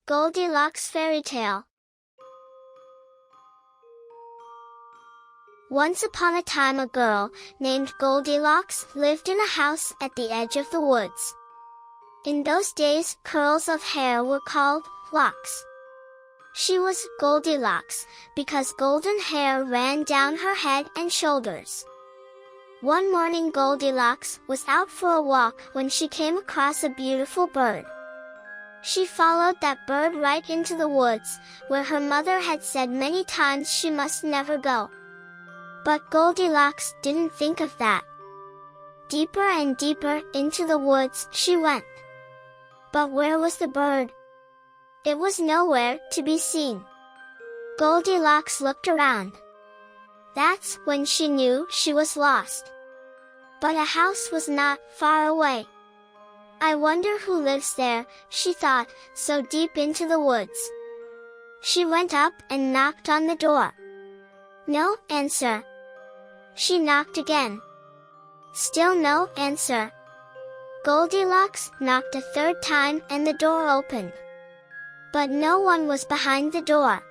Goldilocks Fairytale. Once upon a time a girl, named Goldilocks, lived in a house at the edge of the woods. In those days, curls of hair were called locks. She was Goldilocks, because golden hair ran down her head and shoulders. One morning Goldilocks was out for a walk when she came across a beautiful bird. She followed that bird right into the woods, where her mother had said many times she must never go. But Goldilocks didn't think of that. Deeper and deeper into the woods she went. But where was the bird? It was nowhere to be seen. Goldilocks looked around. That's when she knew she was lost. But a house was not far away. I wonder who lives there, she thought, so deep into the woods. She went up and knocked on the door. No answer. She knocked again. Still no answer. Goldilocks knocked a third time and the door opened. But no one was behind the door.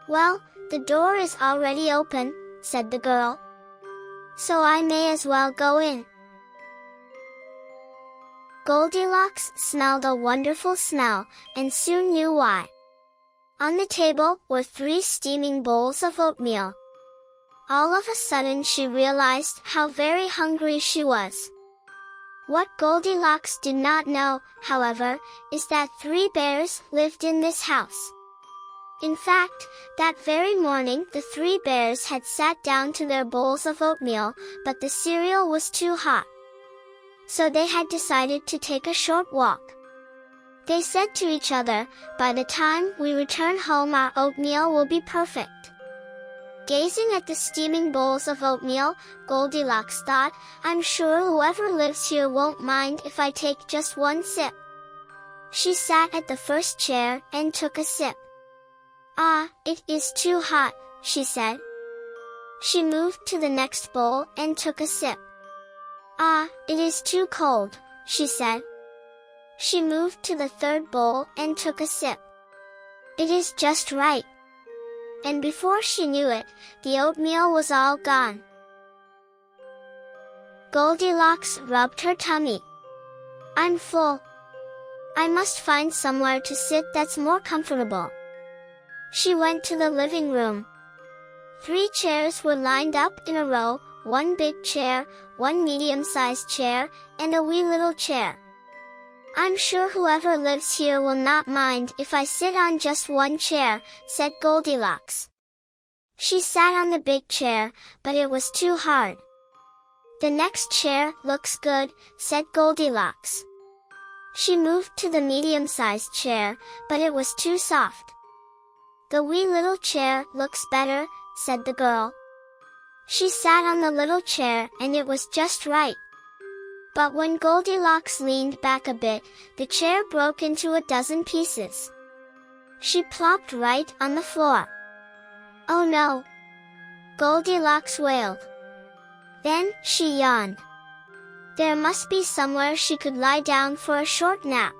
Well, the door is already open, said the girl. So I may as well go in. Goldilocks smelled a wonderful smell, and soon knew why. On the table were 3 steaming bowls of oatmeal. All of a sudden she realized how very hungry she was. What Goldilocks did not know, however, is that 3 bears lived in this house. In fact, that very morning the 3 bears had sat down to their bowls of oatmeal, but the cereal was too hot. So they had decided to take a short walk. They said to each other, "By the time we return home our oatmeal will be perfect." Gazing at the steaming bowls of oatmeal, Goldilocks thought, "I'm sure whoever lives here won't mind if I take just one sip." She sat at the first chair and took a sip. "Ah, it is too hot," she said. She moved to the next bowl and took a sip. "Ah, it is too cold," she said. She moved to the third bowl and took a sip. "It is just right." And before she knew it, the oatmeal was all gone. Goldilocks rubbed her tummy. "I'm full. I must find somewhere to sit that's more comfortable." She went to the living room. 3 chairs were lined up in a row, 1 big chair, 1 medium-sized chair, and a wee little chair. "I'm sure whoever lives here will not mind if I sit on just 1 chair," said Goldilocks. She sat on the big chair, but it was too hard. "The next chair looks good," said Goldilocks. She moved to the medium-sized chair, but it was too soft. "The wee little chair looks better," said the girl. She sat on the little chair and it was just right. But when Goldilocks leaned back a bit, the chair broke into a dozen pieces. She plopped right on the floor. "Oh no!" Goldilocks wailed. Then she yawned. There must be somewhere she could lie down for a short nap.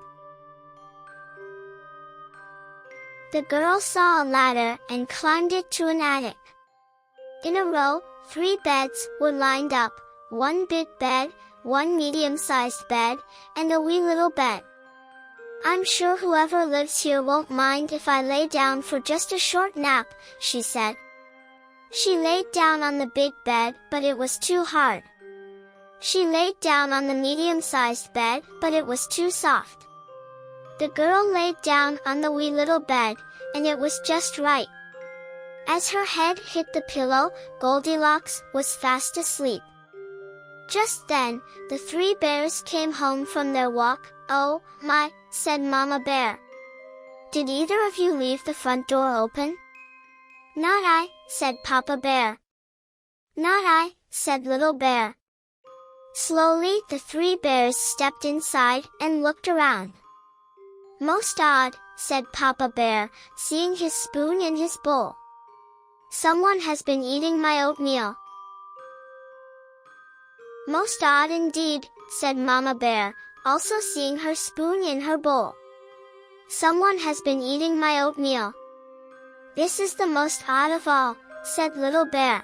The girl saw a ladder and climbed it to an attic. In a row, 3 beds were lined up, 1 big bed, 1 medium-sized bed, and a wee little bed. "I'm sure whoever lives here won't mind if I lay down for just a short nap," she said. She laid down on the big bed, but it was too hard. She laid down on the medium-sized bed, but it was too soft. The girl laid down on the wee little bed, and it was just right. As her head hit the pillow, Goldilocks was fast asleep. Just then, the 3 bears came home from their walk. "Oh, my," said Mama Bear. "Did either of you leave the front door open?" "Not I," said Papa Bear. "Not I," said Little Bear. Slowly the 3 bears stepped inside and looked around. "Most odd," said Papa Bear, seeing his spoon in his bowl. "Someone has been eating my oatmeal." "Most odd indeed," said Mama Bear, also seeing her spoon in her bowl. Someone has been eating my oatmeal. This is the most odd of all, said Little Bear.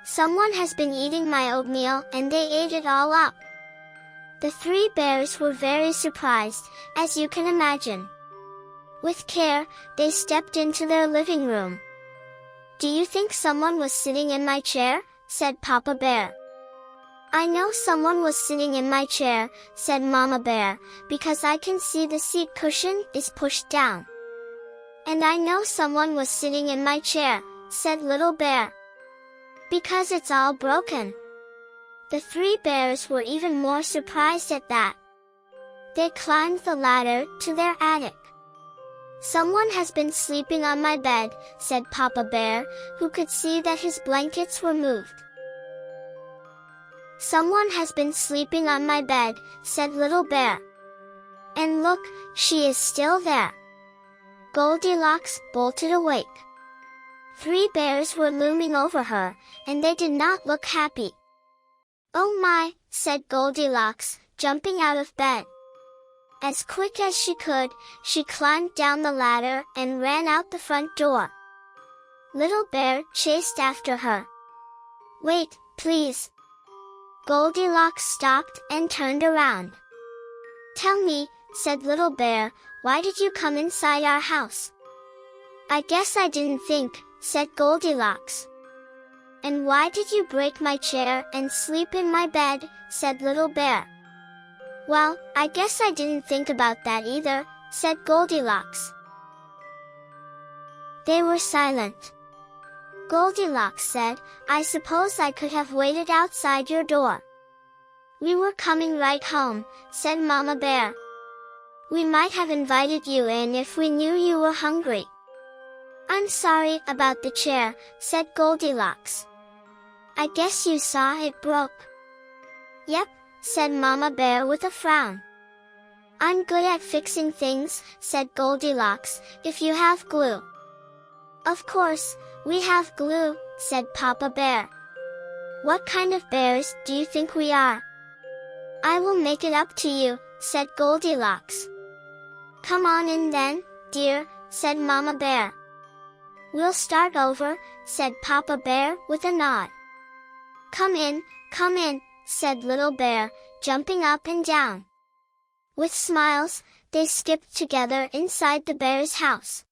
Someone has been eating my oatmeal and they ate it all up. The three bears were very surprised, as you can imagine. With care, they stepped into their living room. Do you think someone was sitting in my chair? Said Papa Bear. I know someone was sitting in my chair, said Mama Bear, because I can see the seat cushion is pushed down. And I know someone was sitting in my chair, said Little Bear, because it's all broken. The three bears were even more surprised at that. They climbed the ladder to their attic. Someone has been sleeping on my bed, said Papa Bear, who could see that his blankets were moved. Someone has been sleeping on my bed, said Little Bear. And look, she is still there. Goldilocks bolted awake. Three bears were looming over her, and they did not look happy. Oh my, said Goldilocks, jumping out of bed. As quick as she could, she climbed down the ladder and ran out the front door. Little Bear chased after her. Wait, please. Goldilocks stopped and turned around. Tell me, said Little Bear, why did you come inside our house? I guess I didn't think, said Goldilocks. And why did you break my chair and sleep in my bed, said Little Bear. Well, I guess I didn't think about that either, said Goldilocks. They were silent. Goldilocks said, I suppose I could have waited outside your door. We were coming right home, said Mama Bear. We might have invited you in if we knew you were hungry. I'm sorry about the chair, said Goldilocks. I guess you saw it broke. Yep, said Mama Bear with a frown. I'm good at fixing things, said Goldilocks, if you have glue. Of course, we have glue, said Papa Bear. What kind of bears do you think we are? I will make it up to you, said Goldilocks. Come on in then, dear, said Mama Bear. We'll start over, said Papa Bear with a nod. Come in, said Little Bear, jumping up and down. With smiles, they skipped together inside the bear's house.